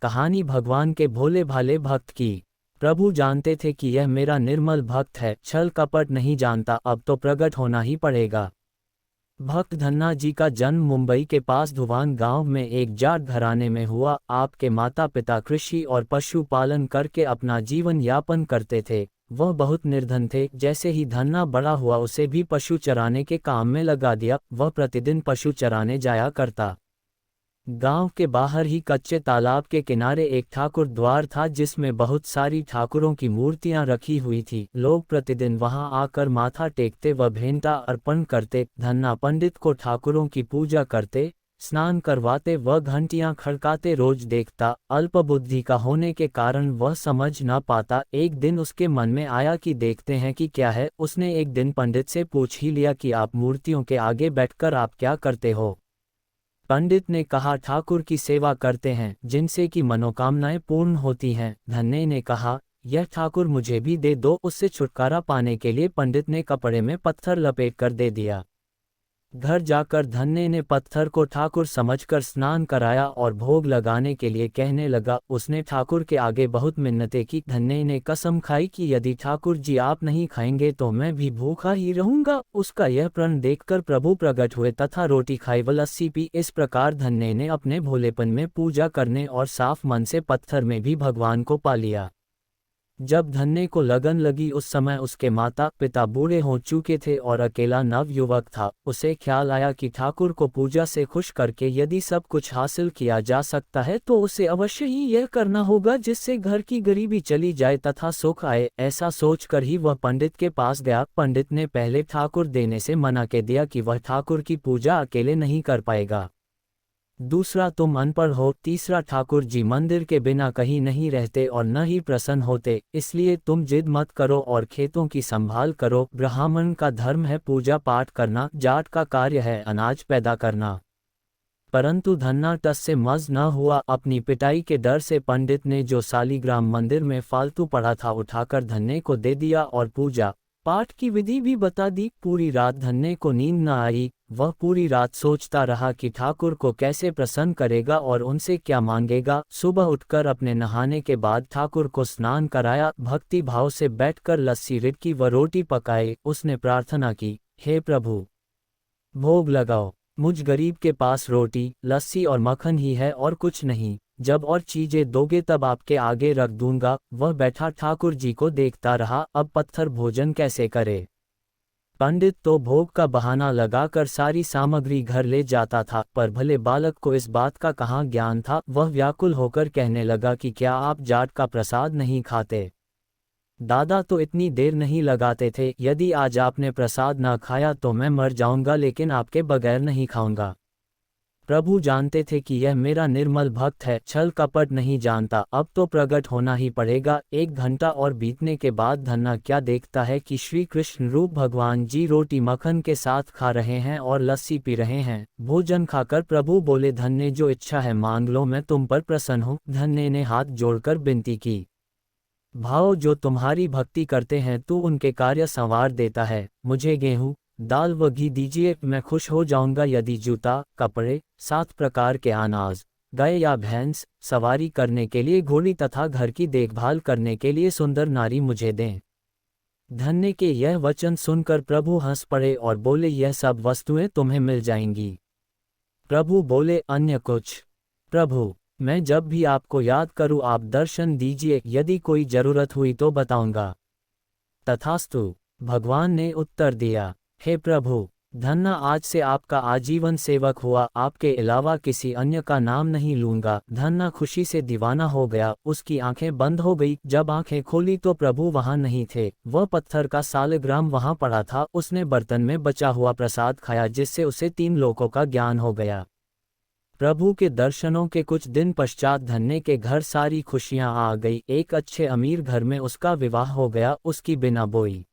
कहानी भगवान के भोले भाले भक्त की। प्रभु जानते थे कि यह मेरा निर्मल भक्त है, छल कपट नहीं जानता, अब तो प्रकट होना ही पड़ेगा। भक्त धन्ना जी का जन्म मुंबई के पास धुवान गांव में एक जाट घराने में हुआ। आपके माता पिता कृषि और पशुपालन करके अपना जीवन यापन करते थे। वह बहुत निर्धन थे। जैसे ही धन्ना बड़ा हुआ उसे भी पशु चराने के काम में लगा दिया। वह प्रतिदिन पशु चराने जाया करता। गांव के बाहर ही कच्चे तालाब के किनारे एक ठाकुर द्वार था जिसमें बहुत सारी ठाकुरों की मूर्तियां रखी हुई थी। लोग प्रतिदिन वहां आकर माथा टेकते व भेंटा अर्पण करते। धन्ना पंडित को ठाकुरों की पूजा करते, स्नान करवाते व घंटियां खड़काते रोज देखता। अल्पबुद्धि का होने के कारण वह समझ न पाता। एक दिन उसके मन में आया कि देखते हैं कि क्या है। उसने एक दिन पंडित से पूछ ही लिया कि आप मूर्तियों के आगे बैठकर आप क्या करते हो। पंडित ने कहा, ठाकुर की सेवा करते हैं जिनसे कि मनोकामनाएं पूर्ण होती हैं। धन्ने ने कहा, यह ठाकुर मुझे भी दे दो। उससे छुटकारा पाने के लिए पंडित ने कपड़े में पत्थर लपेट कर दे दिया। घर जाकर धन्ने ने पत्थर को ठाकुर समझकर स्नान कराया और भोग लगाने के लिए कहने लगा। उसने ठाकुर के आगे बहुत मिन्नतें की। धन्ने ने कसम खाई कि यदि ठाकुर जी आप नहीं खाएंगे तो मैं भी भूखा ही रहूंगा। उसका यह प्रण देखकर प्रभु प्रकट हुए तथा रोटी खाई व लस्सी पी। इस प्रकार धन्ने ने अपने भोलेपन में पूजा करने और साफ मन से पत्थर में भी भगवान को पा लिया। जब धन्ने को लगन लगी उस समय उसके माता पिता बूढ़े हो चुके थे और अकेला नवयुवक था। उसे ख्याल आया कि ठाकुर को पूजा से खुश करके यदि सब कुछ हासिल किया जा सकता है तो उसे अवश्य ही यह करना होगा जिससे घर की गरीबी चली जाए तथा सुख आए। ऐसा सोचकर ही वह पंडित के पास गया। पंडित ने पहले ठाकुर देने से मना कर दिया कि वह ठाकुर की पूजा अकेले नहीं कर पाएगा। दूसरा, तुम अनपढ़ हो। तीसरा, ठाकुर जी मंदिर के बिना कहीं नहीं रहते और न ही प्रसन्न होते, इसलिए तुम जिद मत करो और खेतों की संभाल करो। ब्राह्मण का धर्म है पूजा पाठ करना, जाट का कार्य है अनाज पैदा करना। परंतु धन्ना टस से मज न हुआ। अपनी पिटाई के डर से पंडित ने जो सालीग्राम मंदिर में फालतू पड़ा था उठाकर धन्ने को दे दिया और पूजा पाठ की विधि भी बता दी। पूरी रात धन्ने को नींद न आई। वह पूरी रात सोचता रहा कि ठाकुर को कैसे प्रसन्न करेगा और उनसे क्या मांगेगा। सुबह उठकर अपने नहाने के बाद ठाकुर को स्नान कराया। भक्ति भाव से बैठकर लस्सी रिड़की व रोटी पकाए। उसने प्रार्थना की, हे प्रभु, भोग लगाओ। मुझ गरीब के पास रोटी, लस्सी और मक्खन ही है और कुछ नहीं। जब और चीजें दोगे तब आपके आगे रख दूंगा। वह बैठा ठाकुर जी को देखता रहा। अब पत्थर भोजन कैसे करे। पंडित तो भोग का बहाना लगाकर सारी सामग्री घर ले जाता था, पर भले बालक को इस बात का कहाँ ज्ञान था। वह व्याकुल होकर कहने लगा कि क्या आप जाट का प्रसाद नहीं खाते। दादा तो इतनी देर नहीं लगाते थे। यदि आज आपने प्रसाद ना खाया तो मैं मर जाऊंगा, लेकिन आपके बगैर नहीं खाऊंगा। प्रभु जानते थे कि यह मेरा निर्मल भक्त है, छल कपट नहीं जानता, अब तो प्रकट होना ही पड़ेगा। 1 घंटा और बीतने के बाद धन्ना क्या देखता है कि श्री कृष्ण रूप भगवान जी रोटी मक्खन के साथ खा रहे हैं और लस्सी पी रहे हैं। भोजन खाकर प्रभु बोले, धन्य जो इच्छा है मांग लो, मैं तुम पर प्रसन्न हूँ। धन्य ने हाथ जोड़कर विनती की, भाव जो तुम्हारी भक्ति करते हैं तू उनके कार्य संवार देता है। मुझे गेहूँ, दाल व घी दीजिए, मैं खुश हो जाऊंगा। यदि जूता, कपड़े, 7 प्रकार के अनाज, गाय या भैंस, सवारी करने के लिए घोड़ी तथा घर की देखभाल करने के लिए सुंदर नारी मुझे दें। धन्य के यह वचन सुनकर प्रभु हंस पड़े और बोले, यह सब वस्तुएं तुम्हें मिल जाएंगी। प्रभु बोले, अन्य कुछ। प्रभु, मैं जब भी आपको याद करूं आप दर्शन दीजिए, यदि कोई जरूरत हुई तो बताऊंगा। तथास्तु, भगवान ने उत्तर दिया। हे प्रभु, धन्ना आज से आपका आजीवन सेवक हुआ, आपके अलावा किसी अन्य का नाम नहीं लूंगा। धन्ना खुशी से दीवाना हो गया। उसकी आंखें बंद हो गई। जब आंखें खोली तो प्रभु वहां नहीं थे। वह पत्थर का सालग्राम वहां पड़ा था। उसने बर्तन में बचा हुआ प्रसाद खाया जिससे उसे 3 लोकों का ज्ञान हो गया। प्रभु के दर्शनों के कुछ दिन पश्चात धन्य के घर सारी खुशियां आ गई। एक अच्छे अमीर घर में उसका विवाह हो गया। उसकी बिना बोई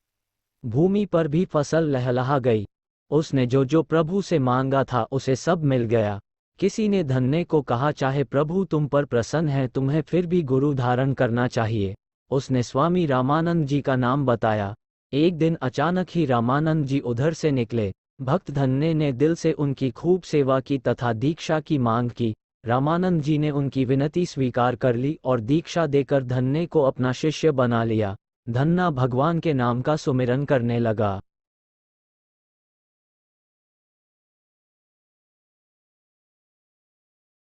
भूमि पर भी फसल लहलहा गई। उसने जो जो प्रभु से मांगा था उसे सब मिल गया। किसी ने धन्य को कहा, चाहे प्रभु तुम पर प्रसन्न है, तुम्हें फिर भी गुरु धारण करना चाहिए। उसने स्वामी रामानंद जी का नाम बताया। एक दिन अचानक ही रामानंद जी उधर से निकले। भक्त धन्य ने दिल से उनकी खूब सेवा की तथा दीक्षा की मांग की। रामानंद जी ने उनकी विनती स्वीकार कर ली और दीक्षा देकर धन्ने को अपना शिष्य बना लिया। धन्ना भगवान के नाम का सुमिरन करने लगा।